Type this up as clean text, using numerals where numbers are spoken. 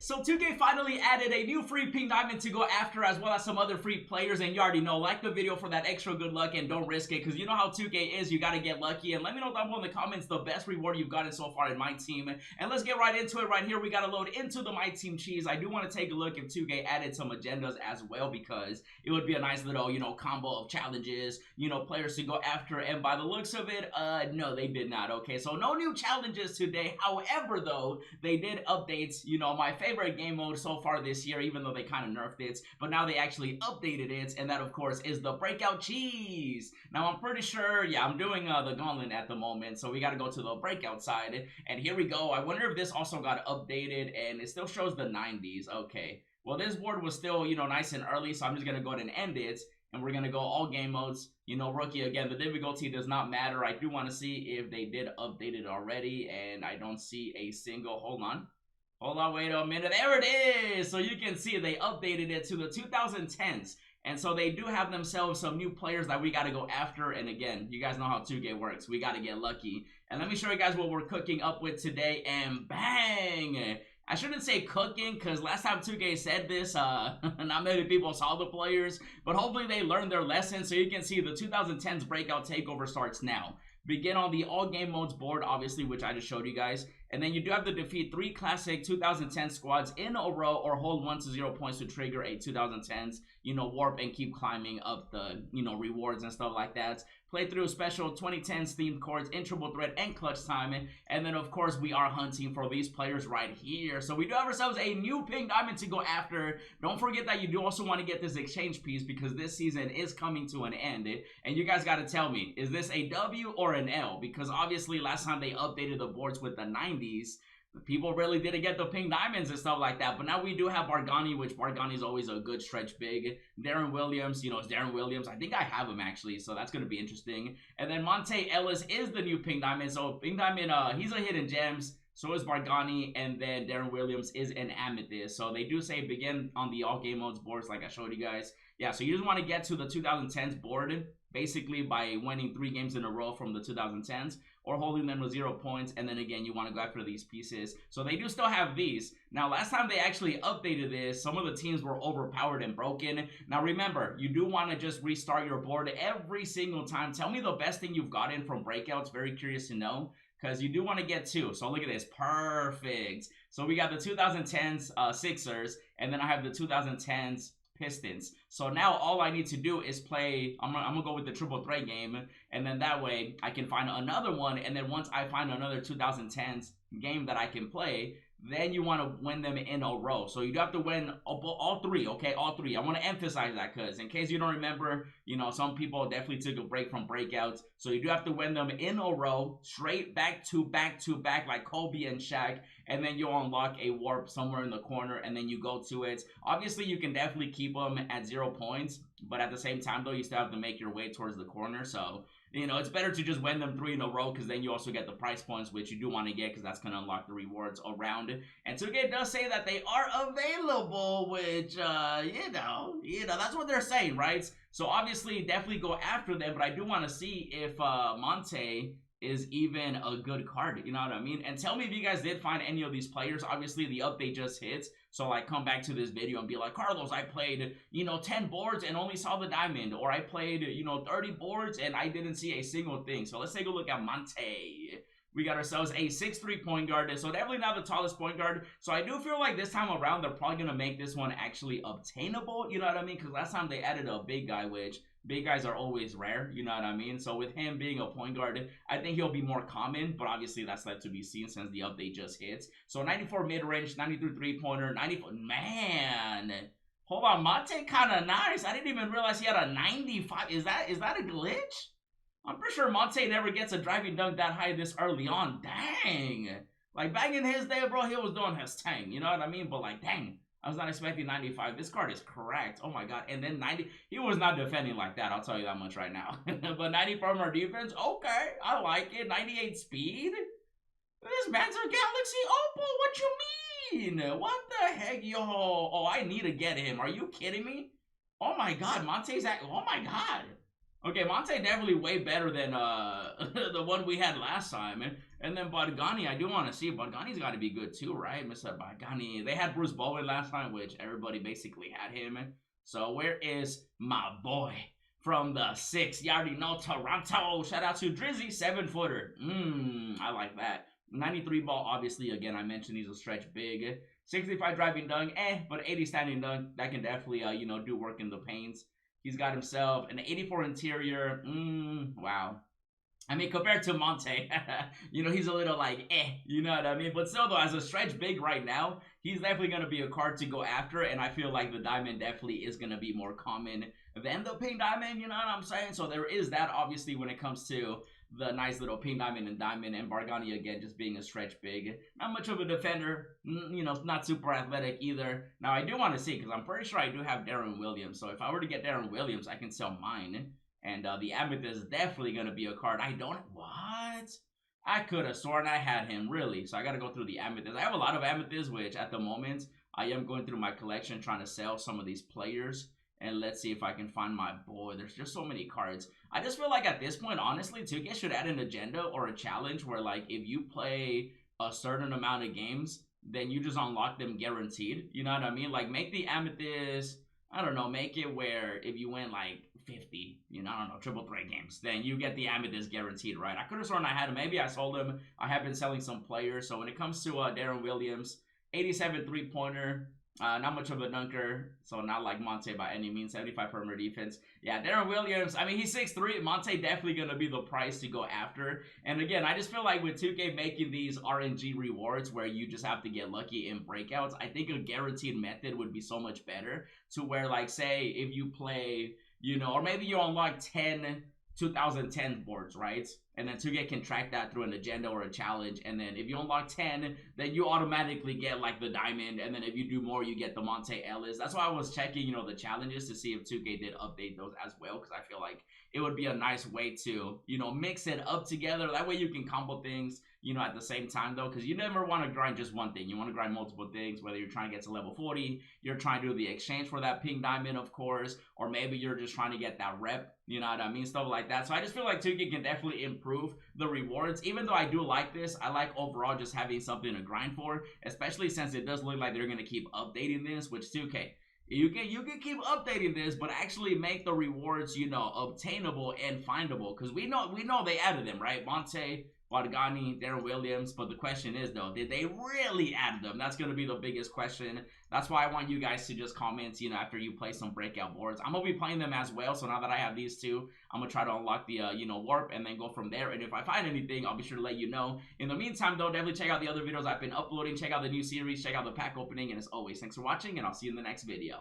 So 2K finally added a new free pink diamond to go after, as well as some other free players, and you already know, like the video for that extra good luck and don't risk it, because you know how 2K is, you gotta get lucky. And let me know down below in the comments the best reward you've gotten so far in my team. And let's get right into it. Right here we gotta load into the my team cheese. I do want to take a look if 2K added some agendas as well, because it would be a nice little, combo of challenges, players to go after. And by the looks of it, no, they did not. Okay, so no new challenges today. However, though, they did updates, my favorite game mode so far this year, even though they kind of nerfed it, but now they actually updated it, and that of course is the breakout cheese. Now I'm pretty sure, yeah, I'm doing the gauntlet at the moment, so we got to go to the breakout side, and here we go. I wonder if this also got updated, and it still shows the 90s. Okay, well, this board was still, nice and early, so I'm just gonna go ahead and end it, and we're gonna go all game modes. Rookie again, the difficulty does not matter. I do want to see if they did update it already, and I don't see a single. Hold on, wait a minute. There it is. So you can see they updated it to the 2010s. And so they do have themselves some new players that we got to go after. And again, you guys know how 2K works. We got to get lucky. And let me show you guys what we're cooking up with today. And bang! I shouldn't say cooking, because last time 2K said this, not many people saw the players. But hopefully they learned their lesson. So you can see the 2010s breakout takeover starts now. Begin on the all game modes board, obviously, which I just showed you guys. And then you do have to defeat 3 classic 2010 squads in a row, or hold 1 to 0 points to trigger a 2010s, warp and keep climbing up the, rewards and stuff like that. Play through special 2010s themed cards in triple threat and clutch time. And then, of course, we are hunting for these players right here. So we do have ourselves a new pink diamond to go after. Don't forget that you do also want to get this exchange piece, because this season is coming to an end. And you guys got to tell me, is this a W or an L? Because obviously last time they updated the boards with the 90s, people really didn't get the pink diamonds and stuff like that. But now we do have Bargani, which Bargani is always a good stretch big. Darren Williams, it's Darren Williams. I think I have him actually, so that's going to be interesting. And then Monta Ellis is the new pink diamond. So pink diamond, he's a hidden gems. So is Bargani, and then Darren Williams is an amethyst. So they do say begin on the all game modes boards, like I showed you guys. Yeah, so you just want to get to the 2010s board basically by winning 3 games in a row from the 2010s, or holding them with 0 points. And then again, you want to go after these pieces. So they do still have these. Now, last time they actually updated this, some of the teams were overpowered and broken. Now remember, you do want to just restart your board every single time. Tell me the best thing you've gotten from breakouts. Very curious to know, because you do want to get 2. So look at this. Perfect. So we got the 2010s Sixers, and then I have the 2010s Pistons. So now all I need to do is play, I'm gonna go with the triple threat game, and then that way I can find another one. And then once I find another 2010s game that I can play, then you want to win them in a row. So you do have to win all 3, okay? All 3. I want to emphasize that, because in case you don't remember, some people definitely took a break from breakouts. So you do have to win them in a row, straight back to back to back, like Kobe and Shaq. And then you'll unlock a warp somewhere in the corner, and then you go to it. Obviously, you can definitely keep them at 0 points, but at the same time, though, you still have to make your way towards the corner. So, it's better to just win them 3 in a row, because then you also get the price points, which you do want to get, because that's going to unlock the rewards around it. And 2K does say that they are available, which, that's what they're saying, right? So obviously, definitely go after them, but I do want to see if Monta is even a good card, you know what I mean? And tell me if you guys did find any of these players. Obviously, the update just hit, so like come back to this video and be like, Carlos, I played, 10 boards and only saw the diamond, or I played, 30 boards and I didn't see a single thing. So let's take a look at Monta. We got ourselves a 6'3" point guard, so definitely not the tallest point guard. So I do feel like this time around, they're probably going to make this one actually obtainable, you know what I mean? Because last time they added a big guy, which big guys are always rare, you know what I mean? So with him being a point guard, I think he'll be more common, but obviously that's left to be seen since the update just hit. So 94 mid-range, 93 three-pointer, 94, man. Hold on, Monta kind of nice. I didn't even realize he had a 95. Is that a glitch? I'm pretty sure Monta never gets a driving dunk that high this early on. Dang. Like, back in his day, bro, he was doing his thing. You know what I mean? But, like, dang. I was not expecting 95. This card is correct. Oh, my God. And then 90. He was not defending like that. I'll tell you that much right now. But 90 perimeter defense. Okay. I like it. 98 speed. This man's a Galaxy Opal. What you mean? What the heck, yo? Oh, I need to get him. Are you kidding me? Oh, my God. Monta's at... Oh, my God. Okay, Monta definitely way better than the one we had last time. And then Bargani, I do want to see. Bargani's got to be good too, right? Mr. Bargani. They had Bruce Bowen last time, which everybody basically had him. So where is my boy from the 6? You already know, Toronto. Shout out to Drizzy, 7-footer. I like that. 93 ball, obviously, again, I mentioned he's a stretch big. 65 driving dunk, but 80 standing dunk, that can definitely, do work in the paints. He's got himself an 84 interior. Wow. I mean, compared to Monte, he's a little like, you know what I mean? But still, though, as a stretch big right now, he's definitely going to be a card to go after, and I feel like the diamond definitely is going to be more common than the pink diamond, you know what I'm saying? So there is that, obviously, when it comes to the nice little pink diamond, and Bargani, again, just being a stretch big. Not much of a defender, not super athletic either. Now, I do want to see, because I'm pretty sure I do have Darren Williams, so if I were to get Darren Williams, I can sell mine. And the Amethyst is definitely going to be a card. What? I could have sworn I had him, really. So I got to go through the Amethyst. I have a lot of Amethysts, which at the moment, I am going through my collection trying to sell some of these players. And let's see if I can find my boy. There's just so many cards. I just feel like at this point, honestly, 2K should add an agenda or a challenge where, like, if you play a certain amount of games, then you just unlock them guaranteed. You know what I mean? Like, make the Amethyst, I don't know, make it where if you win, like, 50, triple threat games, then you get the Amethyst guaranteed, right? I could have sworn I had him. Maybe I sold him. I have been selling some players. So when it comes to Darren Williams, 87 3-pointer, not much of a dunker, so not like Monte by any means. 75 perimeter defense. Yeah, Darren Williams, I mean, he's 6'3". Monte definitely going to be the price to go after. And again, I just feel like with 2K making these RNG rewards where you just have to get lucky in breakouts, I think a guaranteed method would be so much better to where, like, say, if you play, or maybe you unlock 10 2010 boards, right? And then 2K can track that through an agenda or a challenge. And then if you unlock 10, then you automatically get like the diamond. And then if you do more, you get the Monte Ellis. That's why I was checking, the challenges to see if 2K did update those as well. Because I feel like it would be a nice way to, mix it up together. That way you can combo things, at the same time though. Because you never want to grind just one thing. You want to grind multiple things, whether you're trying to get to level 40, you're trying to do the exchange for that pink diamond, of course. Or maybe you're just trying to get that rep, you know what I mean? Stuff like that. So I just feel like 2K can definitely improve the rewards. Even though I do like this, I like overall just having something to grind for, especially since it does look like they're going to keep updating this, which 2K, you can keep updating this, but actually make the rewards, obtainable and findable. Because we know they added them, right? Monte, Bargani, Darren Williams. But the question is, though, did they really add them? That's going to be the biggest question. That's why I want you guys to just comment, after you play some breakout boards. I'm going to be playing them as well. So now that I have these two, I'm going to try to unlock the, warp and then go from there. And if I find anything, I'll be sure to let you know. In the meantime, though, definitely check out the other videos I've been uploading. Check out the new series. Check out the pack opening. And as always, thanks for watching, and I'll see you in the next video.